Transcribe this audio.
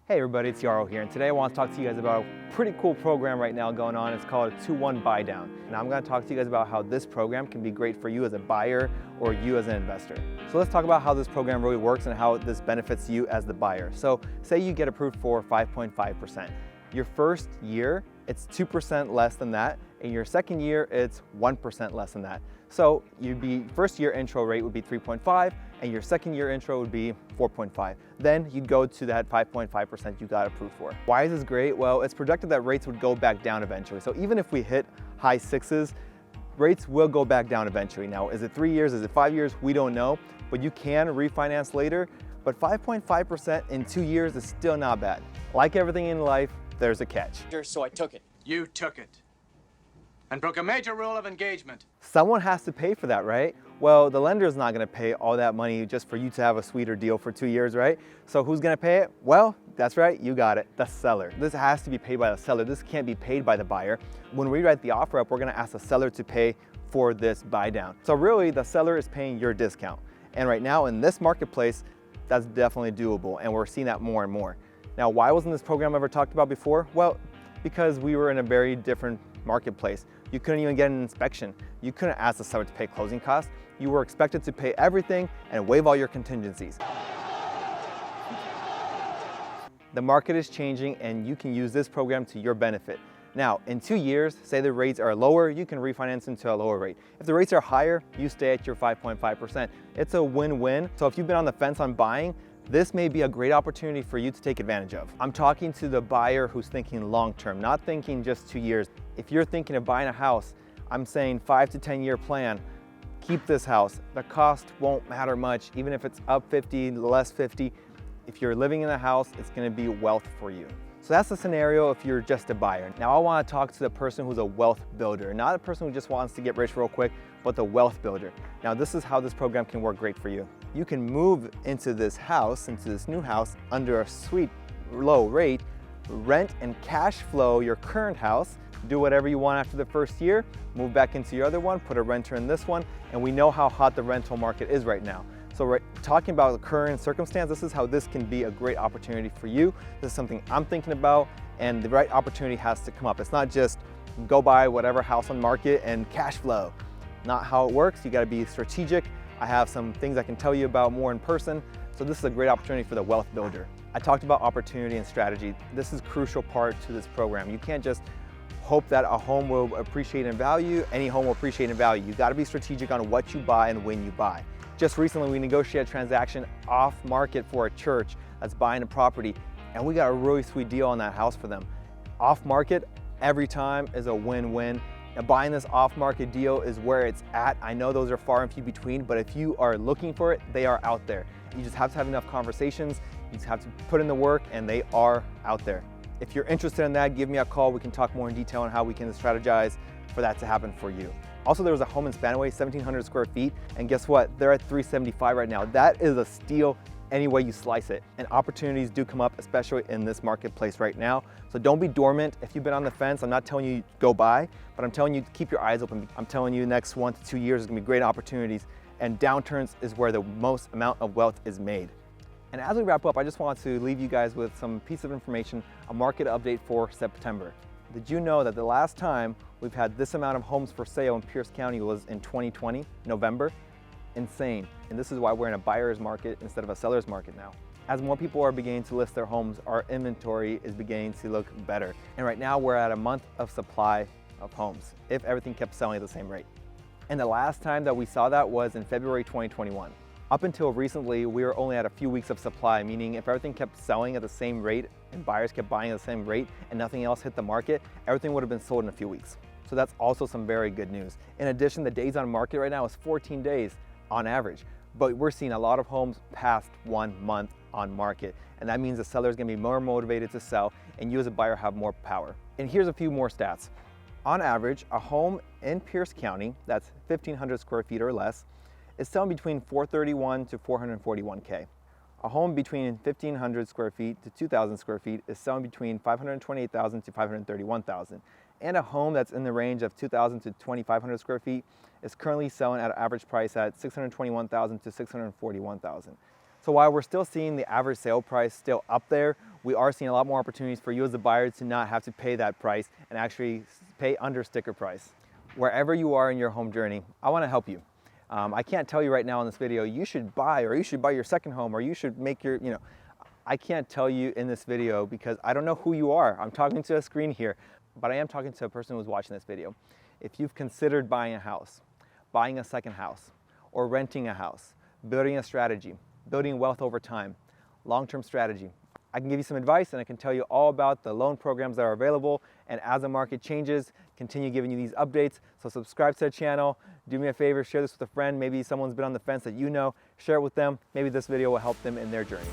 Hey everybody, it's Yarrow here, and today I want to talk to you guys about a pretty cool program right now going on. It's called a 2-1 Buydown. And I'm going to talk to you guys about how this program can be great for you as a buyer or you as an investor. So let's talk about how this program really works and how this benefits you as the buyer. So say you get approved for 5.5%. Your first year, it's 2% less than that. In your second year, it's 1% less than that. So first year intro rate would be 3.5, and your second year intro would be 4.5. Then you'd go to that 5.5% you got approved for. Why is this great? Well, it's projected that rates would go back down eventually. So even if we hit high sixes, rates will go back down eventually. Now, is it 3 years? Is it 5 years? We don't know, but you can refinance later. But 5.5% in 2 years is still not bad. Like everything in life, there's a catch. So I took it. You took it and broke a major rule of engagement. Someone has to pay for that, right? Well, the lender is not going to pay all that money just for you to have a sweeter deal for 2 years, right? So who's going to pay it? Well, that's right, you got it, the seller. This has to be paid by the seller. This can't be paid by the buyer. When we write the offer up, we're going to ask the seller to pay for this buy down. So really, the seller is paying your discount. And right now in this marketplace, that's definitely doable, and we're seeing that more and more. Now, why wasn't this program ever talked about before? Well, because we were in a very different marketplace. You couldn't even get an inspection. You couldn't ask the seller to pay closing costs. You were expected to pay everything and waive all your contingencies. The market is changing, and you can use this program to your benefit. Now, in 2 years, say the rates are lower, you can refinance into a lower rate. If the rates are higher, you stay at your 5.5%. It's a win-win. So if you've been on the fence on buying, this may be a great opportunity for you to take advantage of. I'm talking to the buyer who's thinking long-term, not thinking just 2 years. If you're thinking of buying a house, I'm saying 5 to 10 year plan. Keep this house. The cost won't matter much, even if it's up 50, less 50. If you're living in the house, it's gonna be wealth for you. So that's the scenario if you're just a buyer. Now I wanna talk to the person who's a wealth builder, not a person who just wants to get rich real quick, but the wealth builder. Now this is how this program can work great for you. You can move into this house, into this new house, under a sweet low rate, rent and cash flow your current house, do whatever you want after the first year, move back into your other one, put a renter in this one, and we know how hot the rental market is right now. So talking about the current circumstance, this is how this can be a great opportunity for you. This is something I'm thinking about, and the right opportunity has to come up. It's not just go buy whatever house on market and cash flow. Not how it works. You gotta be strategic. I have some things I can tell you about more in person. So this is a great opportunity for the wealth builder. I talked about opportunity and strategy. This is a crucial part to this program. You can't just hope that a home will appreciate in value. Any home will appreciate in value. You gotta be strategic on what you buy and when you buy. Just recently, we negotiated a transaction off market for a church that's buying a property, and we got a really sweet deal on that house for them. Off market, every time is a win-win. Now, buying this off-market deal is where it's at. I know those are far and few between, but if you are looking for it, they are out there. You just have to have enough conversations, you just have to put in the work, and they are out there. If you're interested in that, give me a call. We can talk more in detail on how we can strategize for that to happen for you. Also, there was a home in Spanaway, 1,700 square feet, and guess what? They're at $375 right now. That is a steal any way you slice it. And opportunities do come up, especially in this marketplace right now. So don't be dormant. If you've been on the fence, I'm not telling you go buy, but I'm telling you to keep your eyes open. I'm telling you next 1 to 2 years is gonna be great opportunities, and downturns is where the most amount of wealth is made. And as we wrap up, I just want to leave you guys with some piece of information, a market update for September. Did you know that the last time we've had this amount of homes for sale in Pierce County was in 2020, November? Insane. And this is why we're in a buyer's market instead of a seller's market now. As more people are beginning to list their homes, our inventory is beginning to look better. And right now we're at a month of supply of homes, if everything kept selling at the same rate. And the last time that we saw that was in February 2021. Up until recently, we were only at a few weeks of supply, meaning if everything kept selling at the same rate and buyers kept buying at the same rate and nothing else hit the market, everything would have been sold in a few weeks. So that's also some very good news. In addition, the days on market right now is 14 days on average, but we're seeing a lot of homes past 1 month on market. And that means the seller is gonna be more motivated to sell, and you as a buyer have more power. And here's a few more stats. On average, a home in Pierce County that's 1,500 square feet or less is selling between $431 to $441K. A home between 1,500 square feet to 2,000 square feet is selling between $528,000 to $531,000. And a home that's in the range of 2,000 to 2,500 square feet is currently selling at an average price at $621,000 to $641,000. So while we're still seeing the average sale price still up there, we are seeing a lot more opportunities for you as a buyer to not have to pay that price and actually pay under sticker price. Wherever you are in your home journey, I want to help you. I can't tell you right now in this video, you should buy, or you should buy your second home, or you should make your, I can't tell you in this video because I don't know who you are. I'm talking to a screen here, but I am talking to a person who's watching this video. If you've considered buying a house, buying a second house, or renting a house, building a strategy, building wealth over time, long-term strategy, I can give you some advice and I can tell you all about the loan programs that are available. And as the market changes, continue giving you these updates. So subscribe to the channel. Do me a favor, share this with a friend. Maybe someone's been on the fence that you know. Share it with them. Maybe this video will help them in their journey.